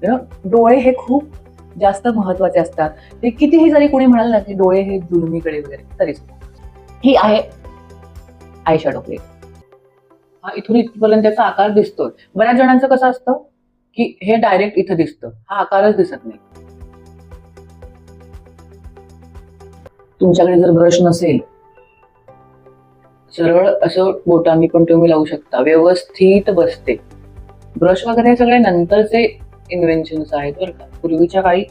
डोळे हे खूप जास्त महत्वाचे असतात. ते कितीही जरी कोणी म्हणाल ना की डोळे हे जुलमीकडे वगैरे तरी ही आहे आय शॅडो प्लेट. हा इथून इथपर्यंत त्याचा आकार दिसतोय. बऱ्याच जणांचं कसं असतं की हे डायरेक्ट इथं दिसतं, हा आकारच दिसत नाही. तुमच्याकडे जर ब्रश नसेल, सरळ असं बोटांनी पण तुम्ही लावू शकता, व्यवस्थित बसते. ब्रश वगैरे सगळे नंतरचे इन्व्हेन्शन्स आहेत बरं का. पूर्वीच्या काळी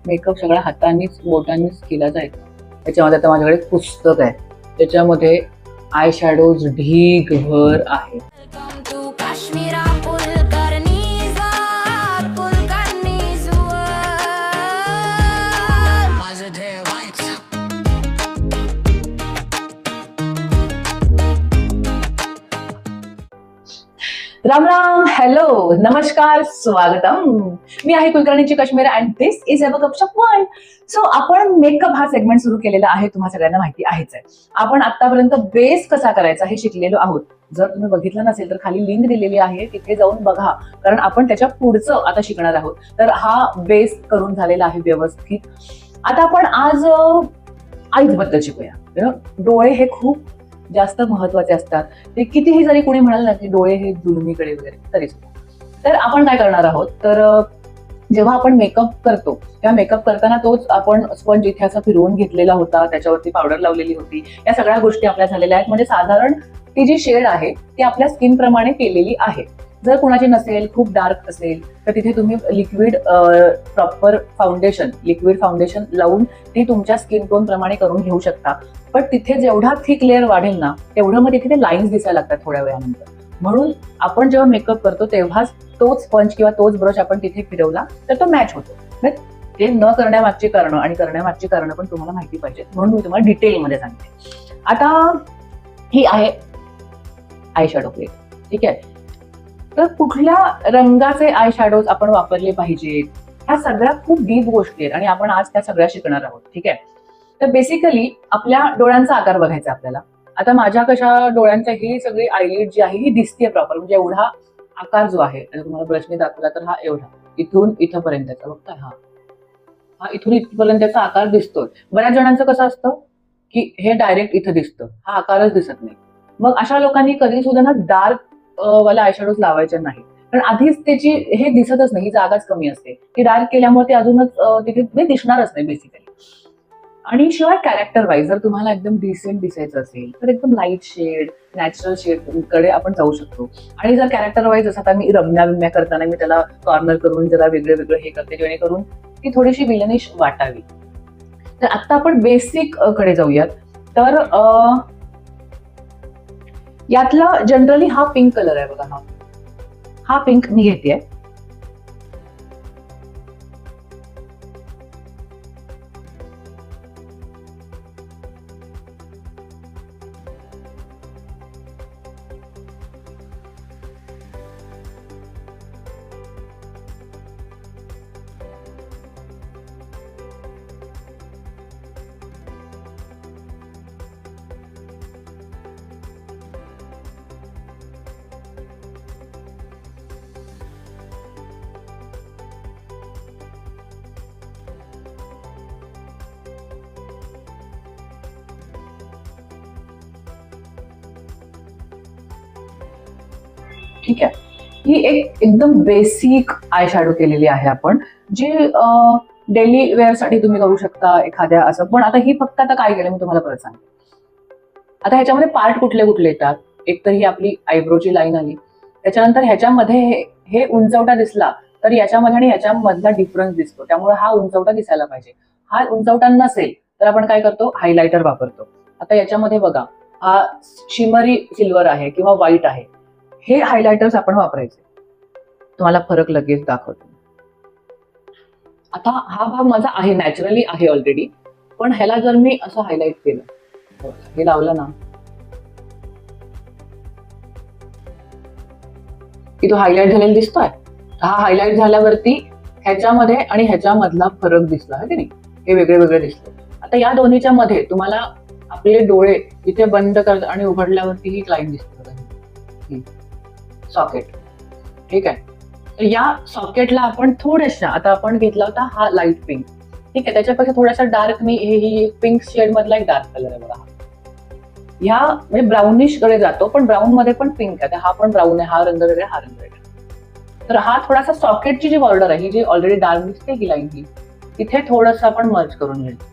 मेकअप सगळ्या हातांनीच बोटांनीच केला जायचा. त्याच्यामध्ये आता माझ्याकडे पुस्तक आहे, त्याच्यामध्ये आय शॅडोज ढीगभर आहे. राम राम, हॅलो, नमस्कार, स्वागतम. मी आहे कुलकर्णीची Kashmir and this is a गपशप वन. सो आपण मेकअप हा सेगमेंट सुरू केलेला आहे, तुम्हा सगळ्यांना माहिती आहेच आहे. आपण आतापर्यंत बेस कसा करायचा हे शिकलेलो आहोत. जर तुम्ही बघितलं नसेल तर खाली लिंक दिलेली आहे, तिथे जाऊन बघा, कारण आपण त्याच्या पुढचं आता शिकणार आहोत. तर हा बेस करून झालेला आहे व्यवस्थित. आता आपण आज आईज बद्दल शिकूया. डोळे हे खूप जास्त महत्वाचे असतात. ते कितीही जरी कोणी म्हणाल ना की डोळे हे जुलमीकडे वगैरे तरी तर आपण काय करणार आहोत, तर जेव्हा आपण मेकअप करतो तेव्हा मेकअप करताना तोच आपण स्पंज इथे असा फिरवून घेतलेला होता, त्याच्यावरती पावडर लावलेली होती, या सगळ्या गोष्टी आपल्या झालेल्या आहेत. म्हणजे साधारण ती जी शेड आहे ती आपल्या स्किन प्रमाणे केलेली आहे. जर कोणाची नसेल, खूप डार्क असेल, तर तिथे तुम्ही liquid proper foundation, liquid foundation लावून ती तुमच्या स्किन टोन प्रमाणे करून घेऊ शकता. पण तिथे जेवढा थिक लेअर वाढेल ना तेवढं मग तिथे लाईन्स दिसायला लागतात थोड्या वेळानंतर. म्हणून आपण जेव्हा मेकअप करतो तेव्हाच तोच स्पंज किंवा तोच ब्रश आपण तिथे फिरवला तर तो मॅच होतो. ते न करण्यामागची कारणं आणि करण्यामागची कारणं पण तुम्हाला माहिती पाहिजे, म्हणून मी तुम्हाला डिटेलमध्ये सांगते. आता ही आहे आय शॅडो प्लेट, ठीक आहे. तर कुठल्या रंगाचे आय शॅडोज आपण वापरले पाहिजेत, ह्या सगळ्या खूप डीप गोष्टी आहेत आणि आपण आज त्या सगळ्या शिकणार आहोत, ठीक आहे. तर बेसिकली आपल्या डोळ्यांचा आकार बघायचा आपल्याला. आता माझ्या कशा डोळ्यांच्या ही सगळी आयलिड जी आहे ही दिसते प्रॉपर, म्हणजे एवढा आकार जो आहे, तुम्हाला ब्रशने दाखवला तर हा एवढा इथून इथपर्यंतचा बघताय, हा इथून इथपर्यंतचा आकार दिसतोय. बऱ्याच जणांचं कसं असतं की हे डायरेक्ट इथं दिसतं, हा आकारच दिसत नाही. मग अशा लोकांनी कधी सुद्धा ना डार्क वाला आयशॅडोज लावायचे नाही, कारण आधीच त्याची हे दिसतच नाही, ही जागाच कमी असते. ती डार्क केल्यामुळे ते अजूनच तिथे दिसणारच नाही बेसिकली. आणि शिवाय कॅरेक्टर वाईज जर तुम्हाला एकदम डिसेंट दिसायचं असेल तर एकदम लाईट शेड, नॅचरल शेड कडे आपण जाऊ शकतो. आणि जर कॅरेक्टर वाईज जसं आता मी रम्या करताना मी त्याला कॉर्नर करून जरा वेगळं वेगळं हे करते, जेणेकरून ती थोडीशी विलनिश वाटावी. तर आता आपण बेसिक कडे जाऊयात. तर यातला जनरली हा पिंक कलर आहे बघा, हा पिंक मी घेतेय. ठीक आहे, ही एक एकदम बेसिक आय शॅडो केलेली आहे आपण, जी डेली वेअर साठी तुम्ही करू शकता एखाद्या असं. पण आता ही फक्त आता काय केलं मी तुम्हाला परत सांगते. आता ह्याच्यामध्ये पार्ट कुठले कुठले येतात, एक तर ही आपली आयब्रोची लाईन आली, त्याच्यानंतर ह्याच्यामध्ये हे उंचवटा दिसला तर याच्यामध्ये आणि याच्यामधला डिफरन्स दिसतो, त्यामुळे हा उंचवटा दिसायला पाहिजे. हा उंचवटा नसेल तर आपण काय करतो, हायलायटर वापरतो. आता याच्यामध्ये बघा, हा शिमरी सिल्वर आहे किंवा व्हाईट आहे, हे हायलायटर्स आपण वापरायचे. तुम्हाला फरक लगेच दाखवतो. आता हा भाग माझा आहे, नॅचरली आहे ऑलरेडी, पण ह्याला जर मी असं हायलाइट केलं, हे लावलं ना की तो हायलाइट झालेला दिसतोय. हा हायलाइट झाल्यावरती ह्याच्यामध्ये आणि ह्याच्यामधला फरक दिसला आहे की नाही, हे वेगळे वेगळे दिसले. आता या दोन्हीच्या मध्ये तुम्हाला आपले डोळे इथे बंद करत आणि उघडल्यावरती ही लाईन दिसते सॉकेट, ठीक आहे. या सॉकेटला आपण थोड्याशा, आता आपण घेतला होता हा लाईट पिंक, ठीक आहे, त्याच्यापेक्षा थोडासा डार्क मी ही पिंक शेड मधला एक डार्क कलर आहे बघा. ह्या म्हणजे ब्राउनिश कडे जातो, पण ब्राऊन मध्ये पण पिंक आहे, हा पण ब्राऊन आहे, हा रंग वेगळा, हा रंग वेगळा. तर हा थोडासा सॉकेटची जी बॉर्डर आहे, ही जी ऑलरेडी डार्क दिसते ही लाईन, ही तिथे थोडस आपण मर्ज करून घ्यायचं,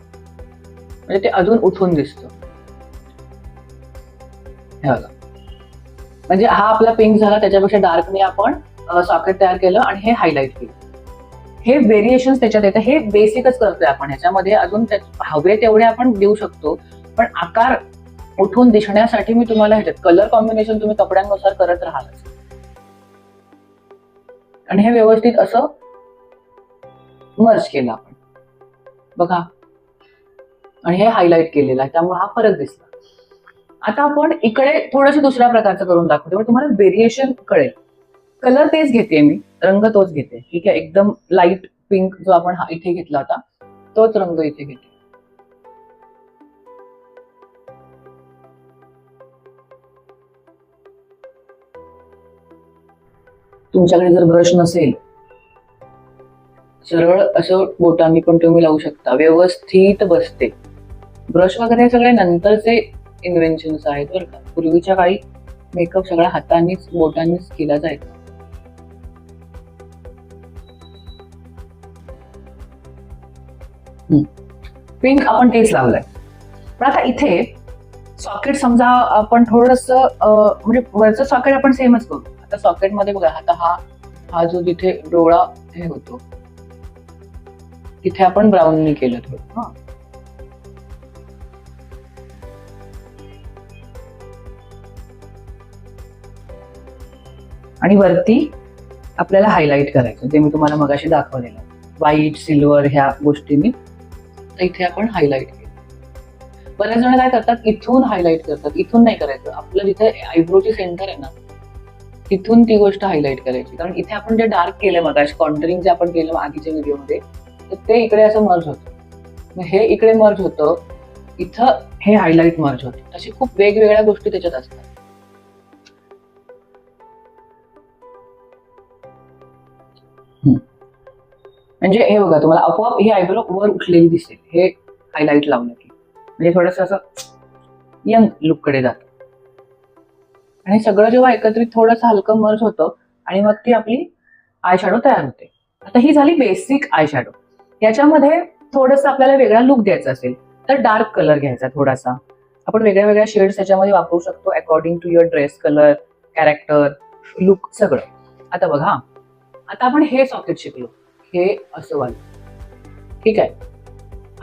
म्हणजे ते अजून उठून दिसतं. हे बघा, म्हणजे हा आपला पिंक झाला, त्याच्यापेक्षा डार्कने आपण सॉकेट तयार केलं आणि हे हायलाइट केलं. हे व्हेरिएशन त्याच्यात येतं, हे बेसिकच करतोय आपण. ह्याच्यामध्ये अजून हवे तेवढे आपण देऊ शकतो, पण आकार उठून दिसण्यासाठी मी तुम्हाला ह्याच्यात कलर कॉम्बिनेशन तुम्ही कपड्यांनुसार करत राहाल आणि हे व्यवस्थित असं मर्ज केलं आपण बघा, आणि हे हायलाइट केलेलं आहे, त्यामुळे हा फरक दिसला. आता आपण इकडे थोडंसं दुसऱ्या प्रकारचं करून दाखवतो, पण तुम्हाला व्हेरिएशन कळेल. कलर तेच घेते मी, रंग तोच घेते, ठीक आहे, एकदम लाईट पिंक जो आपण इथे घेतला होता तोच रंग इथे घेते. तुमच्याकडे जर ब्रश नसेल, सरळ असं बोटांनी पण तुम्ही लावू शकता, व्यवस्थित बसते. ब्रश वगैरे सगळे नंतरचे इन्व्हेन्शन्स आहेत बरं का. पूर्वीच्या काळी मेकअप सगळ्या हातांनीच बोटांनीच केला जायचा. पिंक आपण तेच लावलंय, पण आता इथे सॉकेट समजा आपण थोडस म्हणजे वरचं सॉकेट आपण सेमच करू. आता सॉकेट मध्ये बघा, आता हा जो जिथे डोळा हे होतो तिथे आपण ब्राऊननी केलं थोडं. आणि वरती आपल्याला हायलाइट करायचं, जे मी तुम्हाला मगाशी दाखवलेलं, व्हाईट सिल्वर ह्या गोष्टींनी इथे आपण हायलाइट केलं. बऱ्याच जण काय करतात, इथून हायलाइट करतात, इथून नाही करायचं. आपलं जिथे आयब्रोची सेंटर आहे ना, तिथून ती गोष्ट हायलाइट करायची, कारण इथे आपण जे डार्क केलं मगाशी, कॉन्टरिंग जे आपण केलं आधीच्या व्हिडिओमध्ये, तर ते इकडे असं मर्ज होतं, मग हे इकडे मर्ज होतं, इथं हे हायलाइट मर्ज होतं. अशी खूप वेगवेगळ्या गोष्टी त्याच्यात असतात. म्हणजे हे बघा, तुम्हाला आपोआप ही आयब्रो वर उठलेली दिसेल हे हायलाइट लावलं की, म्हणजे थोडस असं यंग लुक कडे जातं. आणि सगळं जेव्हा एकत्रित थोडंसं हलकं मर्ज होतं आणि मग ती आपली आय शॅडो तयार होते. आता ही झाली बेसिक आय शॅडो. याच्यामध्ये थोडंसं आपल्याला वेगळा लुक द्यायचा असेल तर डार्क कलर घ्यायचा थोडासा. आपण वेगळ्या वेगळ्या शेड्स याच्यामध्ये वापरू शकतो according to your dress colour, character, look सगळं. आता बघा, आता आपण हे सॉकेट शिकलो, हे असं वालं, ठीक आहे.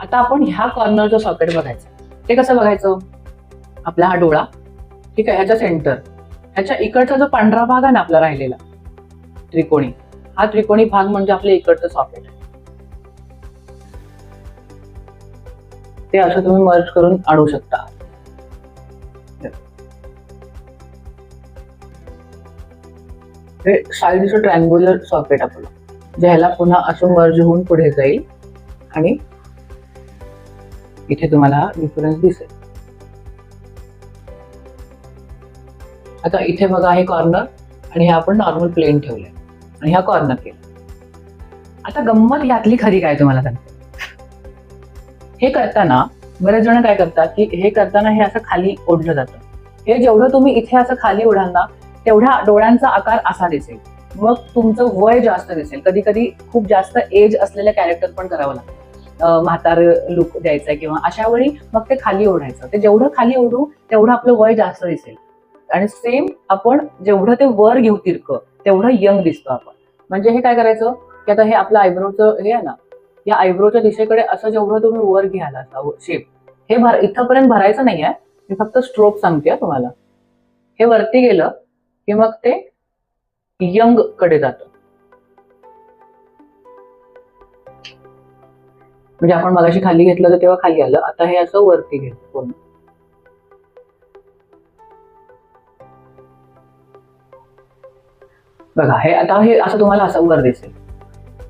आता आपण ह्या कॉर्नरचं सॉकेट बघायचं. ते कसं बघायचं, आपला हा डोळा, ठीक आहे, ह्याचा सेंटर, ह्याच्या इकडचा जो पांढरा भाग आहे ना आपला राहिलेला त्रिकोणी, हा त्रिकोणी भाग म्हणजे आपलं इकडचं सॉकेट आहे. ते असं तुम्ही मर्ज करून आणू शकता. हे साईडचं ट्रँग्युलर सॉकेट आपलं, ज्याला पुन्हा असं मर्ज होऊन पुढे जाईल आणि इथे तुम्हाला डिफरन्स दिसेल. आता इथे बघा, हे कॉर्नर आणि हे आपण नॉर्मल प्लेन ठेवलंय आणि ह्या कॉर्नर केलं. आता गंमत यातली खरी काय तुम्हाला सांगते, हे करताना बरेच जण काय करतात की हे करताना हे असं खाली ओढलं जातं. हे जेवढं तुम्ही इथे असं खाली ओढाल ना, तेवढ्या डोळ्यांचा आकार असा दिसेल, मग तुमचं वय जास्त दिसेल. कधी कधी खूप जास्त एज असलेलं कॅरेक्टर पण करावं लागतं, म्हातार लुक द्यायचा किंवा अशा वेळी मग ते खाली ओढायचं. ते जेवढं खाली ओढू तेवढं आपलं वय जास्त दिसेल, आणि सेम आपण जेवढं ते वर घेऊ तिरकं तेवढं यंग दिसतो आपण. म्हणजे हे काय करायचं की आता हे आपलं आयब्रोचं हे आहे ना, या आयब्रोच्या दिशेकडे असं जेवढं तुम्ही वर घ्याल असा शेप, हे इथंपर्यंत भरायचं नाहीये, मी फक्त स्ट्रोक सांगते तुम्हाला. हे वरती गेलं की मग ते यंग कडे जातं. म्हणजे आपण मगाशी खाली घेतलं तर तेव्हा खाली आलं, आता हे असं वरती घेतलं पूर्ण. बघा, हे आता हे असं तुम्हाला असं वर दिसेल.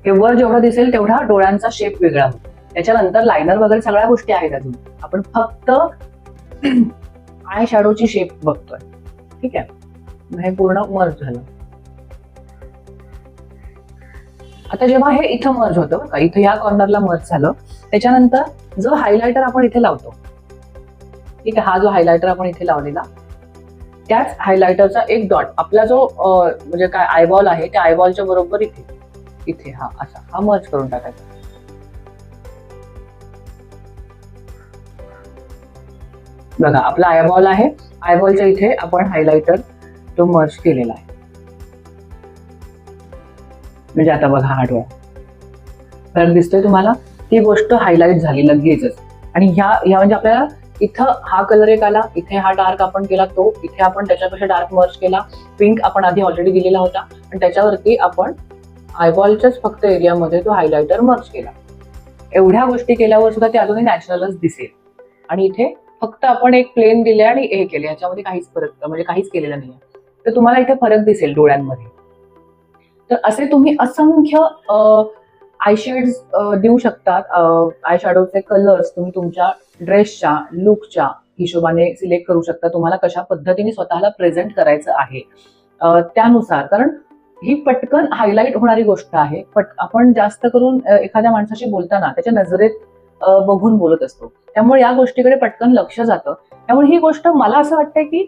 हे वर जेवढं दिसेल तेवढा डोळ्यांचा शेप वेगळा होतो. त्याच्यानंतर लायनर वगैरे सगळ्या गोष्टी आहेत अजून, आपण फक्त आय शॅडोची शेप बघतोय, ठीक आहे. हे पूर्ण मर्ज झालं. आता जेव्हा हे इथं मर्ज होतं बरं का, इथं ह्या कॉर्नरला मर्ज झालं, त्याच्यानंतर जो हायलायटर आपण इथे लावतो, ठीक आहे, हा जो हायलायटर आपण इथे लावलेला, त्याच हायलायटरचा एक डॉट आपला जो म्हणजे काय आयबॉल आहे, त्या आयबॉलच्या बरोबर इथे इथे हा असा हा मर्ज करून टाकायचा. बघा आपला आयबॉल आहे, आयबॉलच्या इथे आपण हायलायटर तो मर्ज केलेला आहे. म्हणजे आता बघा हा डोळा फरक दिसतोय तुम्हाला, ती गोष्ट हायलाइट झाली लगेचच. आणि ह्या म्हणजे आपल्याला इथं हा कलर एक आला, इथे हा डार्क आपण केला, तो इथे आपण त्याच्यापेक्षा डार्क मर्ज केला, पिंक आपण आधी ऑलरेडी दिलेला होता आणि त्याच्यावरती आपण आयबॉलच्याच फक्त एरियामध्ये तो हायलायटर मर्ज केला. एवढ्या गोष्टी केल्यावर सुद्धा ते अजूनही नॅचरलच दिसेल. आणि इथे फक्त आपण एक प्लेन दिले आणि हे केले, याच्यामध्ये काहीच फरक म्हणजे काहीच केलेलं नाहीये. तर तुम्हाला इथे फरक दिसेल डोळ्यांमध्ये. तर असे तुम्ही असंख्य आयशेड्स देऊ शकतात. आय शॅडोचे कलर्स तुम्ही तुमच्या ड्रेसच्या लुकच्या हिशोबाने सिलेक्ट करू शकता. तुम्हाला कशा पद्धतीने स्वतःला प्रेझेंट करायचं आहे त्यानुसार. कारण ही पटकन हायलाइट होणारी गोष्ट आहे. आपण जास्त करून एखाद्या माणसाशी बोलताना त्याच्या नजरेत बघून बोलत असतो, त्यामुळे या गोष्टीकडे पटकन लक्ष जातं. त्यामुळे ही गोष्ट मला असं वाटतंय की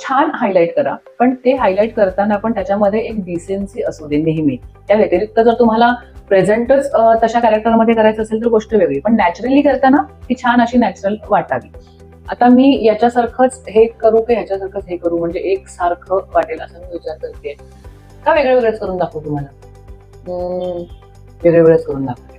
छान हायलाइट करा, पण ते हायलाइट करताना पण त्याच्यामध्ये एक डिसेन्सी असू दे नेहमी. त्या व्यतिरिक्त जर तुम्हाला प्रेझेंटच तशा कॅरेक्टरमध्ये करायचं असेल तर गोष्ट वेगळी, पण नॅचरली करताना ती छान अशी नॅचरल वाटावी. आता मी याच्यासारखंच हे करू की ह्याच्यासारखंच हे करू, म्हणजे एक सारखं वाटेल असं मी विचार करते. का वेगळं वेगळंच करून दाखवू तुम्हाला? वेगळे वेगळेच करून दाखवते,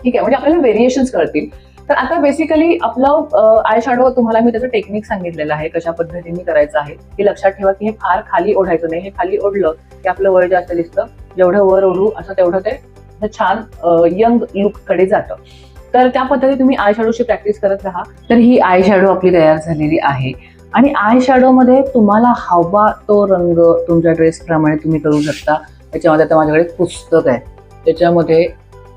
ठीक आहे, म्हणजे आपल्याला व्हेरिएशन्स कळतील. तर आता बेसिकली आपलं आय शॅडो तुम्हाला मी त्याचं टेक्निक सांगितलेलं आहे, कशा पद्धतीने करायचं आहे. हे लक्षात ठेवा की हे फार खाली ओढायचं नाही. हे खाली ओढलं की आपलं वय जास्त दिसतं. जेवढं वर ओढू असं तेवढं ते छान यंग लुक कडे जातं. तर त्या पद्धतीने तुम्ही आय शॅडोची प्रॅक्टिस करत राहा. तर ही आय शॅडो आपली तयार झालेली आहे. आणि आय शॅडो मध्ये तुम्हाला हवा तो रंग तुमच्या ड्रेस प्रमाणे तुम्ही करू शकता. त्याच्यामध्ये आता माझ्याकडे पुस्तक आहे, त्याच्यामध्ये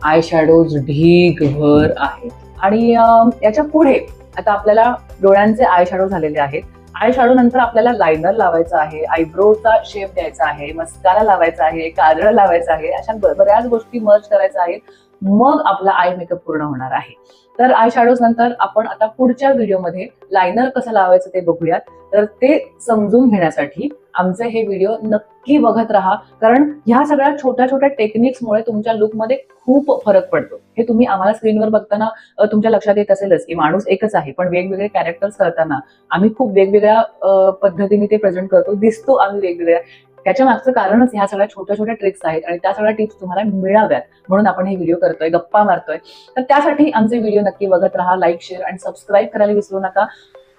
आय शॅडोज ढीगभर आहेत. आणि याच्या पुढे आता आपल्याला डोळ्यांचे आय शॅडो झालेले आहेत. आय शॅडो नंतर आपल्याला लायनर लावायचं आहे, आयब्रोचा शेप द्यायचा आहे, मस्कारा लावायचा आहे, काजळ लावायचं आहे, अशा बऱ्याच गोष्टी मर्ज करायच्या आहेत. मग आपला आय मेकअप पूर्ण होणार आहे. तर आय शॅडोज नंतर आपण आता पुढच्या व्हिडिओमध्ये लायनर कसं लावायचं ते बघूयात. तर ते समजून घेण्यासाठी आमचे हे व्हिडिओ नक्की बघत राहा, कारण ह्या सगळ्या छोट्या छोट्या टेक्निक्समुळे तुमच्या लुकमध्ये खूप फरक पडतो. हे तुम्ही आम्हाला स्क्रीनवर बघताना तुमच्या लक्षात येत असेलच की माणूस एकच आहे, पण वेगवेगळे कॅरेक्टर्स करताना आम्ही खूप वेगवेगळ्या पद्धतीने ते प्रेझेंट करतो, दिसतो आम्ही वेगवेगळ्या. त्याच्या मागचं कारणच ह्या सगळ्या छोट्या छोट्या ट्रिक्स आहेत आणि त्या सगळ्या टिप्स तुम्हाला मिळाव्यात म्हणून आपण हे व्हिडिओ करतोय, गप्पा मारतोय. तर त्यासाठी आमचे व्हिडिओ नक्की बघत राहा, लाईक, शेअर आणि सबस्क्राईब करायला विसरू नका.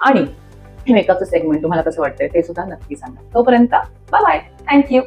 आणि मेकअपचं सेगमेंट तुम्हाला कसं वाटतंय ते सुद्धा नक्की सांगा. तोपर्यंत बाय बाय, थँक्यू.